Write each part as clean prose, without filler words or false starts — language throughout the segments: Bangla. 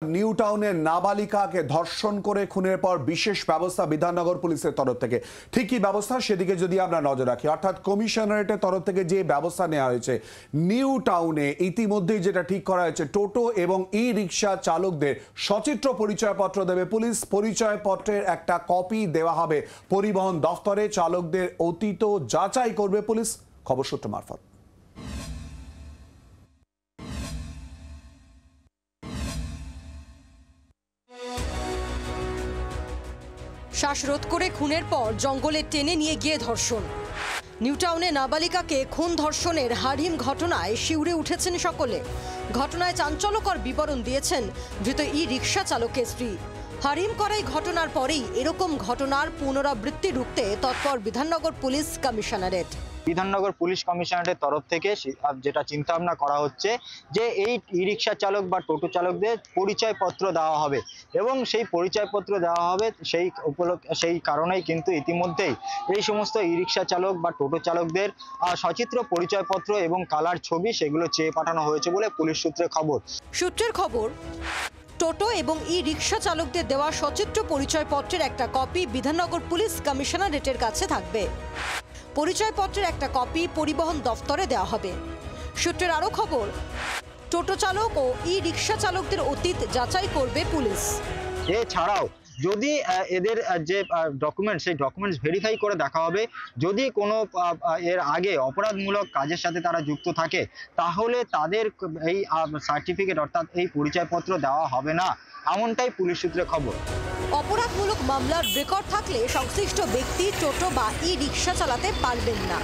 নিউ টাউনের নাবালিকাকে ধর্ষণ করে খুনের পর বিশেষ ব্যবস্থা বিধাননগর পুলিশের তরফ থেকে। ঠিক কি ব্যবস্থা সেদিকে যদি আমরা নজর রাখি, অর্থাৎ কমিশনারেটের তরফ থেকে যে ব্যবস্থা নেওয়া হয়েছে নিউ টাউনে ইতিমধ্যেই যেটা ঠিক করা হয়েছে, টোটো এবং ই রিক্সা চালকদের সচিত্র পরিচয়পত্র দেবে পুলিশ। পরিচয়পত্রের একটা কপি দেওয়া হবে পরিবহন দফতরে। চালকদের অতীত যাচাই করবে পুলিশ, খবর সূত্র মারফত। শ্বাসরোধ করে খুনের পর জঙ্গলে টেনে নিয়ে গিয়ে ধর্ষণ। নিউ টাউনে নাবালিকাকে খুন ধর্ষণের হাড়হিম ঘটনায় শিউরে উঠেছেন সকলে। ঘটনায় চাঞ্চল্যকর বিবরণ দিয়েছেন ধৃত ই রিক্সা চালকের স্ত্রী। হাড়হিম করাই ঘটনার পরেই এরকম ঘটনার পুনরাবৃত্তি রুখতে তৎপর Bidhannagar police commissionerate. Bidhannagar police কমিশনারেটের তরফ থেকে যেটা চিন্তা ভাবনা করা হচ্ছে যে এই ই রিক্সা চালক বা টোটো চালকদের পরিচয়পত্র দেওয়া হবে এবং সেই পরিচয়পত্র দেওয়া হবে সেই কারণেই কিন্তু ইতিমধ্যেই এই সমস্ত ই রিক্সা চালক বা টোটো চালকদের সচিত্র পরিচয়পত্র এবং কালার ছবি সেগুলো চেয়ে পাঠানো হয়েছে বলে পুলিশ সূত্রের খবর। টোটো এবং ই রিক্সা চালকদের দেওয়া সচিত্র পরিচয়পত্রের একটা কপি বিধাননগর পুলিশ কমিশনারেটের কাছে থাকবে। পরিচয়পত্রের একটা কপি পরিবহন দফতরে দেওয়া হবে। সূত্রের আরও খবর, টোটো চালক ও ই রিক্সা চালকদের অতীত যাচাই করবে পুলিশ। এছাড়াও যদি এদের যে ডকুমেন্টস সেই ডকুমেন্টস ভেরিফাই করে দেখা হবে, যদি কোনো এর আগে অপরাধমূলক কাজের সাথে তারা যুক্ত থাকে তাহলে তাদের এই সার্টিফিকেট অর্থাৎ এই পরিচয়পত্র দেওয়া হবে না, এমনটাই পুলিশ সূত্রে খবর। অপরাধমূলক মামলার রেকর্ড থাকলে সংশ্লিষ্ট ব্যক্তি টোটো বা ই রিক্সা চালাতে পারবেন না।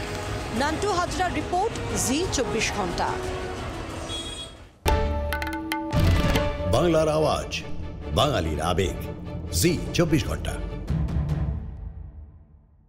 নান্টু হাজরার রিপোর্ট, জি 24 ঘন্টা। বাংলার আওয়াজ, বাঙালির আবেগ, জি 24 ঘন্টা।